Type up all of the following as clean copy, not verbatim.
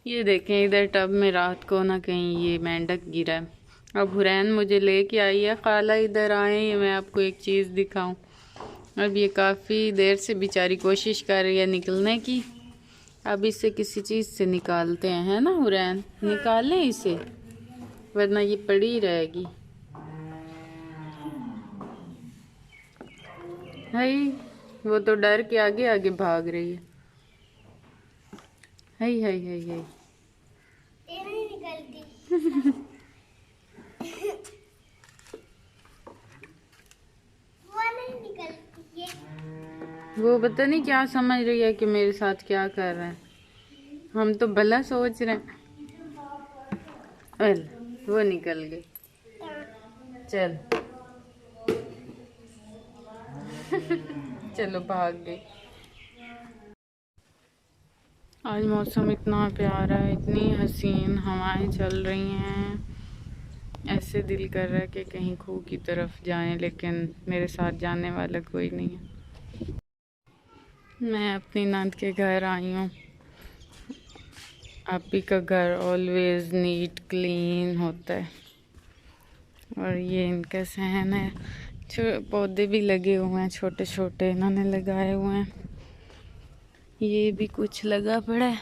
ये देखें इधर टब में रात को ना कहीं ये मेंढक गिरा है। अब हुरैन मुझे लेके आई है, खाला इधर आए, ये मैं आपको एक चीज़ दिखाऊं। अब ये काफ़ी देर से बेचारी कोशिश कर रही है निकलने की। अब इसे किसी चीज़ से निकालते हैं, है ना हुरैन? निकालें इसे, वरना ये पड़ी रहेगी। हाय, वो तो डर के आगे आगे भाग रही है। हाय हाय हाय हाय। ये नहीं निकलती। वो नहीं निकलती है। वो पता नहीं क्या समझ रही है कि मेरे साथ क्या कर रहे हैं। हम तो भला सोच रहे हैं। अल, वो निकल गई। चल चलो भाग गई। आज मौसम इतना प्यारा है, इतनी हसीन हवाएं चल रही हैं। ऐसे दिल कर रहा है कि कहीं खूह की तरफ जाएं, लेकिन मेरे साथ जाने वाला कोई नहीं है। मैं अपनी नंद के घर आई हूँ। आपी का घर ऑलवेज नीट क्लीन होता है। और ये इनका सहन है। पौधे भी लगे हुए हैं, छोटे छोटे इन्होंने लगाए हुए हैं। ये भी कुछ लगा पड़ा है।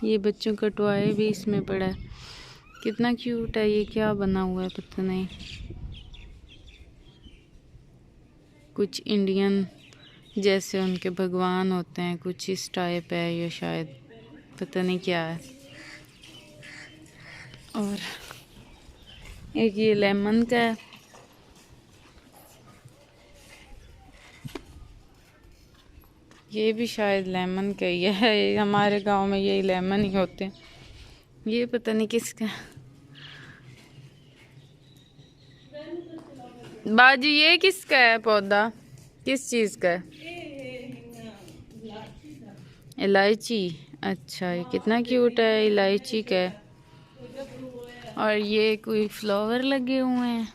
ये बच्चों का टॉय भी इसमें पड़ा है। कितना क्यूट है। ये क्या बना हुआ है पता नहीं। कुछ इंडियन जैसे उनके भगवान होते हैं, कुछ इस टाइप है ये, शायद पता नहीं क्या है। और एक ये लेमन का है। ये भी शायद लेमन का ही है। हमारे गांव में यही लेमन ही होते हैं। ये पता नहीं किसका। बाजी ये किसका है पौधा? किस चीज़ का है? इलायची। अच्छा, ये कितना क्यूट है, इलायची का है। और ये कोई फ्लावर लगे हुए हैं।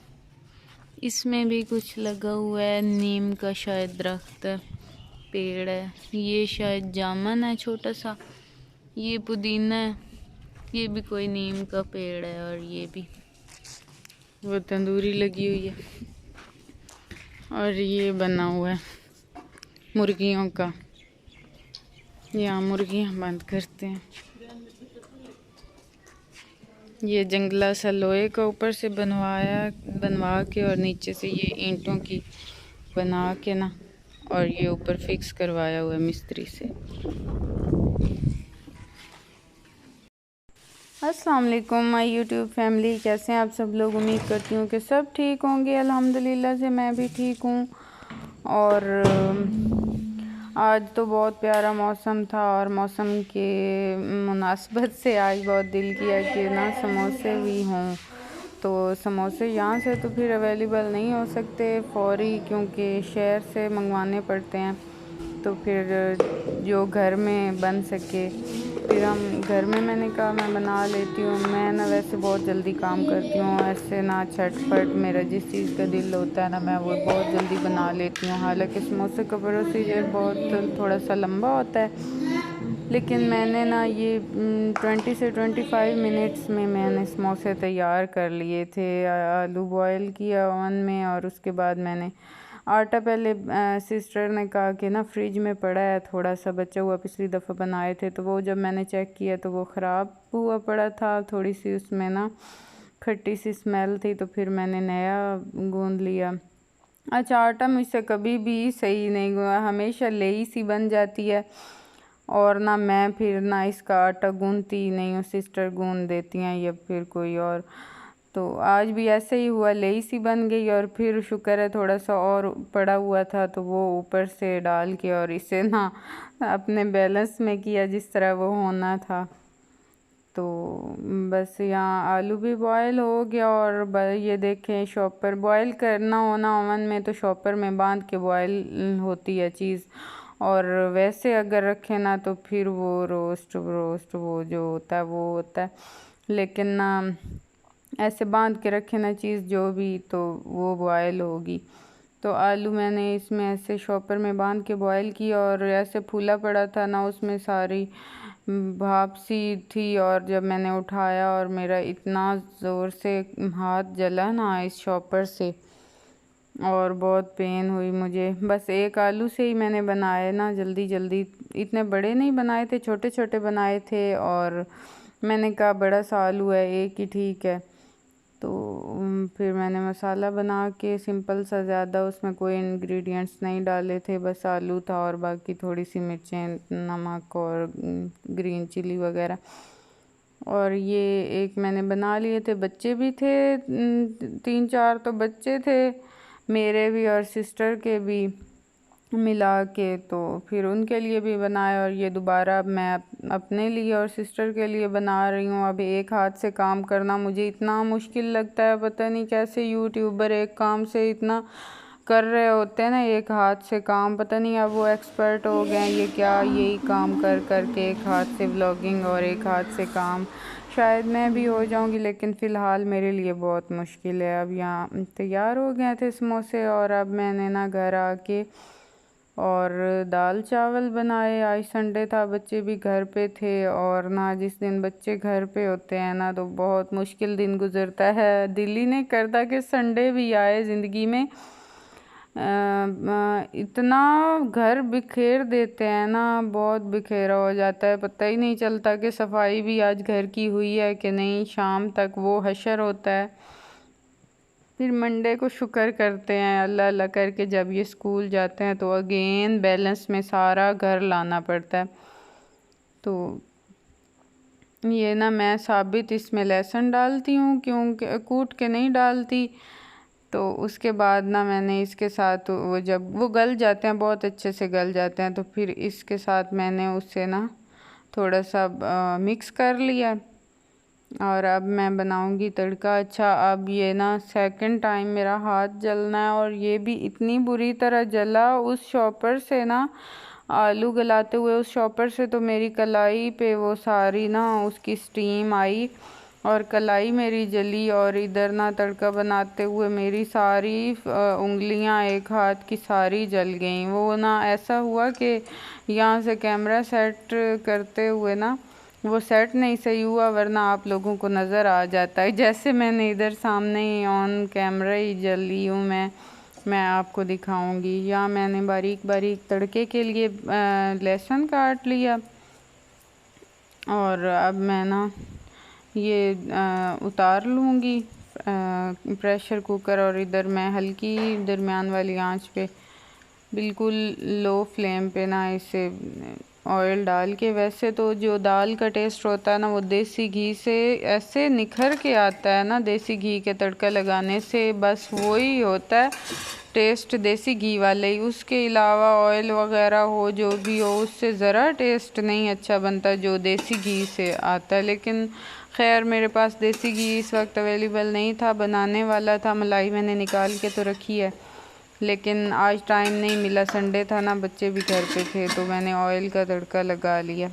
इसमें भी कुछ लगा हुआ है, नीम का शायद दरख्त है, पेड़ है। ये शायद जामुन है छोटा सा। ये पुदीना है। ये भी कोई नीम का पेड़ है। और ये भी वो तंदूरी लगी हुई है। और ये बना हुआ है मुर्गियों का। यहाँ मुर्गियाँ बंद करते हैं। ये जंगला सा लोहे का ऊपर से बनवा के, और नीचे से ये ईंटों की बना के ना, और ये ऊपर फिक्स करवाया हुआ है मिस्त्री से। अस्सलाम वालेकुम माय यूट्यूब फैमिली, कैसे हैं आप सब लोग? उम्मीद करती हूँ कि सब ठीक होंगे। अल्हम्दुलिल्लाह से मैं भी ठीक हूँ। और आज तो बहुत प्यारा मौसम था, और मौसम के मुनासबत से आज बहुत दिल किया कि ना समोसे भी हों। तो समोसे यहाँ से तो फिर अवेलेबल नहीं हो सकते फ़ौरी, क्योंकि शहर से मंगवाने पड़ते हैं। तो फिर जो घर में बन सके, फिर हम घर में, मैंने कहा मैं बना लेती हूँ। मैं ना वैसे बहुत जल्दी काम करती हूँ, ऐसे ना झटपट मेरा जिस चीज़ का दिल होता है ना, मैं वो बहुत जल्दी बना लेती हूँ। हालांकि समोसे का प्रोसीजर बहुत थोड़ा सा लंबा होता है, लेकिन मैंने ना ये 20 से 25 मिनट्स में मैंने समोसे तैयार कर लिए थे। आलू बॉयल किया ओवन में, और उसके बाद मैंने आटा पहले सिस्टर ने कहा कि ना फ्रिज में पड़ा है, थोड़ा सा बचा हुआ, पिछली दफ़ा बनाए थे तो वो जब मैंने चेक किया तो वो ख़राब हुआ पड़ा था। थोड़ी सी उसमें ना खट्टी सी स्मेल थी, तो फिर मैंने नया गूंद लिया। अच्छा, आटा मुझसे कभी भी सही नहीं हुआ, हमेशा लेई सी बन जाती है। और ना मैं फिर ना इसका आटा गूंदती नहीं हूँ, सिस्टर गूंद देती हैं या फिर कोई और। तो आज भी ऐसे ही हुआ, लेई सी बन गई। और फिर शुक्र है थोड़ा सा और पड़ा हुआ था, तो वो ऊपर से डाल के और इसे ना अपने बैलेंस में किया जिस तरह वो होना था। तो बस यहाँ आलू भी बॉयल हो गया। और ये देखें, शॉपर बॉयल करना होना ओवन में तो शॉपर में बांध के बॉयल होती है चीज़। और वैसे अगर रखें ना तो फिर वो रोस्ट वो जो होता है वो होता है। लेकिन ना ऐसे बांध के रखे ना चीज़ जो भी, तो वो बॉयल होगी। तो आलू मैंने इसमें ऐसे शॉपर में बांध के बॉयल किया, और ऐसे फूला पड़ा था ना, उसमें सारी भाप सी थी, और जब मैंने उठाया और मेरा इतना ज़ोर से हाथ जला ना इस चॉपर से, और बहुत पेन हुई मुझे। बस एक आलू से ही मैंने बनाए ना जल्दी जल्दी, इतने बड़े नहीं बनाए थे, छोटे छोटे बनाए थे, और मैंने कहा बड़ा सा आलू है एक ही ठीक है। तो फिर मैंने मसाला बना के सिंपल सा, ज़्यादा उसमें कोई इंग्रेडिएंट्स नहीं डाले थे, बस आलू था और बाकी थोड़ी सी मिर्चें, नमक और ग्रीन चिली वगैरह। और ये एक मैंने बना लिए थे, बच्चे भी थे 3-4 तो बच्चे थे मेरे भी और सिस्टर के भी मिला के, तो फिर उनके लिए भी बनाया। और ये दोबारा अब मैं अपने लिए और सिस्टर के लिए बना रही हूँ। अब एक हाथ से काम करना मुझे इतना मुश्किल लगता है, पता नहीं कैसे यूट्यूबर एक काम से इतना कर रहे होते हैं ना, एक हाथ से काम, पता नहीं अब वो एक्सपर्ट हो गए हैं ये क्या, यही काम कर कर के एक हाथ से व्लॉगिंग और एक हाथ से काम। शायद मैं भी हो जाऊंगी, लेकिन फ़िलहाल मेरे लिए बहुत मुश्किल है। अब यहाँ तैयार हो गए थे समोसे, और अब मैंने ना घर आके और दाल चावल बनाए। आज संडे था, बच्चे भी घर पे थे, और ना जिस दिन बच्चे घर पे होते हैं ना तो बहुत मुश्किल दिन गुजरता है। दिल ही नहीं करता कि संडे भी आए ज़िंदगी में। इतना घर बिखेर देते हैं ना, बहुत बिखेरा हो जाता है, पता ही नहीं चलता कि सफाई भी आज घर की हुई है कि नहीं, शाम तक वो हशर होता है। फिर मंडे को शुक्र करते हैं अल्लाह अल्लाह करके, जब ये स्कूल जाते हैं तो अगेन बैलेंस में सारा घर लाना पड़ता है। तो ये ना मैं साबित इसमें लहसुन डालती हूँ, क्योंकि कूट के नहीं डालती। तो उसके बाद ना मैंने इसके साथ वो, जब वो गल जाते हैं बहुत अच्छे से गल जाते हैं, तो फिर इसके साथ मैंने उससे ना थोड़ा सा मिक्स कर लिया, और अब मैं बनाऊंगी तड़का। अच्छा, अब ये ना सेकंड टाइम मेरा हाथ जलना है, और ये भी इतनी बुरी तरह जला उस शॉपर से ना, आलू गलाते हुए उस शॉपर से, तो मेरी कलाई पे वो सारी ना उसकी स्टीम आई और कलाई मेरी जली, और इधर ना तड़का बनाते हुए मेरी सारी उंगलियां एक हाथ की सारी जल गई। वो ना ऐसा हुआ कि यहाँ से कैमरा सेट करते हुए ना वो सेट नहीं सही हुआ, वरना आप लोगों को नज़र आ जाता है। जैसे मैंने इधर सामने ही ऑन कैमरा ही जली हूँ मैं आपको दिखाऊंगी। यहाँ मैंने बारीक बारीक तड़के के लिए लहसुन काट लिया, और अब मैं ना ये उतार लूँगी प्रेशर कुकर, और इधर मैं हल्की दरमियान वाली आंच पे, बिल्कुल लो फ्लेम पे ना इसे ऑयल डाल के। वैसे तो जो दाल का टेस्ट होता है ना वो देसी घी से ऐसे निखर के आता है ना, देसी घी के तड़का लगाने से बस वही होता है टेस्ट देसी घी वाले ही। उसके अलावा ऑयल वगैरह हो जो भी हो, उससे ज़रा टेस्ट नहीं अच्छा बनता जो देसी घी से आता है। लेकिन खैर मेरे पास देसी घी इस वक्त अवेलेबल नहीं था, बनाने वाला था, मलाई मैंने निकाल के तो रखी है, लेकिन आज टाइम नहीं मिला, संडे था ना, बच्चे भी घर पे थे, तो मैंने ऑयल का तड़का लगा लिया।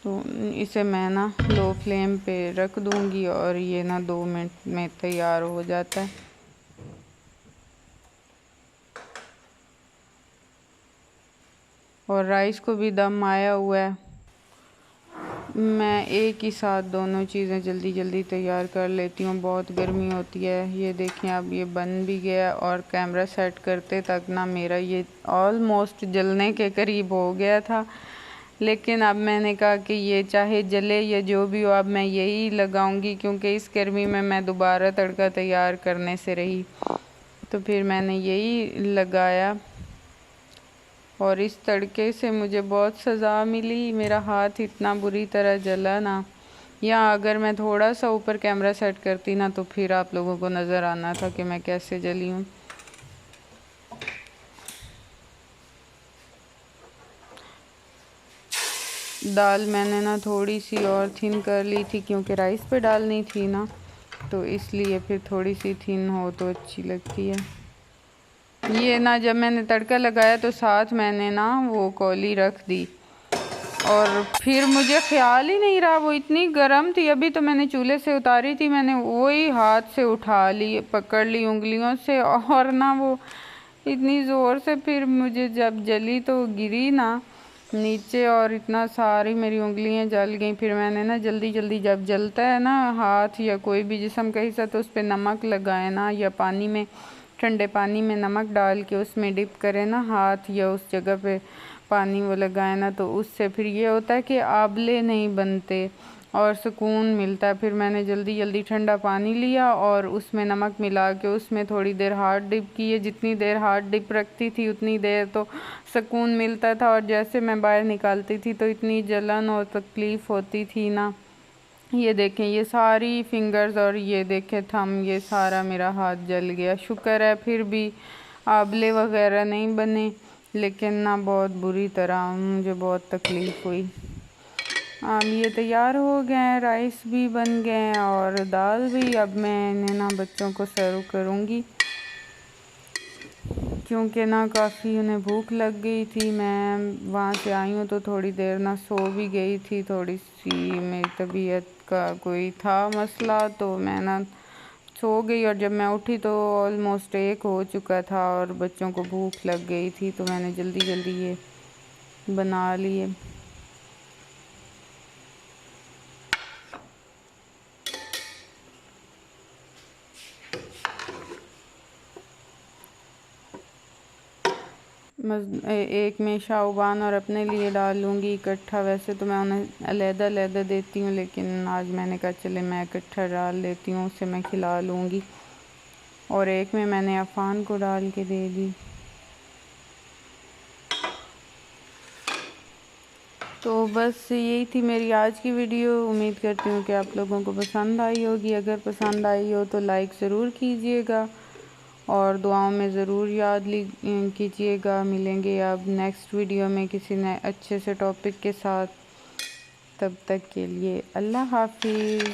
तो इसे मैं ना लो फ्लेम पे रख दूंगी, और ये ना 2 मिनट में तैयार हो जाता है। और राइस को भी दम आया हुआ है, मैं एक ही साथ दोनों चीज़ें जल्दी जल्दी तैयार कर लेती हूँ, बहुत गर्मी होती है। ये देखें अब ये बन भी गया, और कैमरा सेट करते तक ना मेरा ये ऑलमोस्ट जलने के करीब हो गया था। लेकिन अब मैंने कहा कि ये चाहे जले या जो भी हो, अब मैं यही लगाऊंगी, क्योंकि इस गर्मी में मैं दोबारा तड़का तैयार करने से रही, तो फिर मैंने यही लगाया। और इस तड़के से मुझे बहुत सज़ा मिली, मेरा हाथ इतना बुरी तरह जला ना। या अगर मैं थोड़ा सा ऊपर कैमरा सेट करती ना तो फिर आप लोगों को नज़र आना था कि मैं कैसे जली हूँ। दाल मैंने ना थोड़ी सी और थिन कर ली थी, क्योंकि राइस पे डालनी थी ना, तो इसलिए फिर थोड़ी सी थिन हो तो अच्छी लगती है। ये ना जब मैंने तड़का लगाया तो साथ मैंने ना वो कौली रख दी, और फिर मुझे ख्याल ही नहीं रहा, वो इतनी गर्म थी, अभी तो मैंने चूल्हे से उतारी थी, मैंने वही हाथ से उठा ली, पकड़ ली उंगलियों से, और ना वो इतनी ज़ोर से फिर मुझे जब जली तो गिरी ना, नीचे, और इतना सारी मेरी उंगलियां जल गई। फिर मैंने ना जल्दी जल्दी, जब जलता है ना हाथ या कोई भी जिस्म कहीं सा, तो उस पर नमक लगाए ना, या पानी में, ठंडे पानी में नमक डाल के उसमें डिप करें ना हाथ, या उस जगह पे पानी वो लगाए ना, तो उससे फिर ये होता है कि आंवले नहीं बनते और सुकून मिलता है। फिर मैंने जल्दी जल्दी ठंडा पानी लिया और उसमें नमक मिला के उसमें थोड़ी देर हाथ डिप किए। जितनी देर हाथ डिप रखती थी उतनी देर तो सुकून मिलता था, और जैसे मैं बाहर निकालती थी तो इतनी जलन और तकलीफ़ होती थी ना। ये देखें, ये सारी फिंगर्स और ये देखें थंब, ये सारा मेरा हाथ जल गया। शुक्र है फिर भी आंवले वगैरह नहीं बने, लेकिन ना बहुत बुरी तरह मुझे बहुत तकलीफ़ हुई। ये तैयार हो गए हैं, राइस भी बन गए हैं और दाल भी। अब मैं इन्हें ना बच्चों को सर्व करूँगी, क्योंकि ना काफ़ी उन्हें भूख लग गई थी। मैं वहाँ से आई हूँ तो थोड़ी देर ना सो भी गई थी, थोड़ी सी मेरी तबीयत का कोई था मसला, तो मैं ना सो गई। और जब मैं उठी तो ऑलमोस्ट 1 हो चुका था और बच्चों को भूख लग गई थी, तो मैंने जल्दी जल्दी ये बना लिए। एक में शाहबान और अपने लिए डालूँगी इकट्ठा। वैसे तो मैं उन्हें अलहदा अलहदा देती हूँ, लेकिन आज मैंने कहा चले मैं इकट्ठा डाल देती हूँ, उसे मैं खिला लूँगी। और एक में मैंने अफ़ान को डाल के दे दी। तो बस यही थी मेरी आज की वीडियो। उम्मीद करती हूँ कि आप लोगों को पसंद आई होगी। अगर पसंद आई हो तो लाइक ज़रूर कीजिएगा और दुआओं में ज़रूर याद कीजिएगा। मिलेंगे अब नेक्स्ट वीडियो में किसी नए अच्छे से टॉपिक के साथ। तब तक के लिए अल्लाह हाफिज़।